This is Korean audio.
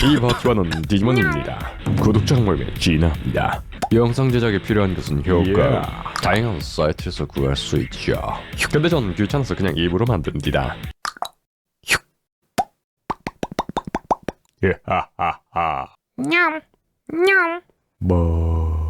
이 버티버는 디지몬입니다. 구독자 모임에 진화합니다. 영상 제작에 필요한 것은 효과. 다양한 사이트에서 구할 수 있죠. 근데 전 귀찮아서 그냥 입으로 만듭니다. 하하하. 냠, 냠. 뭐.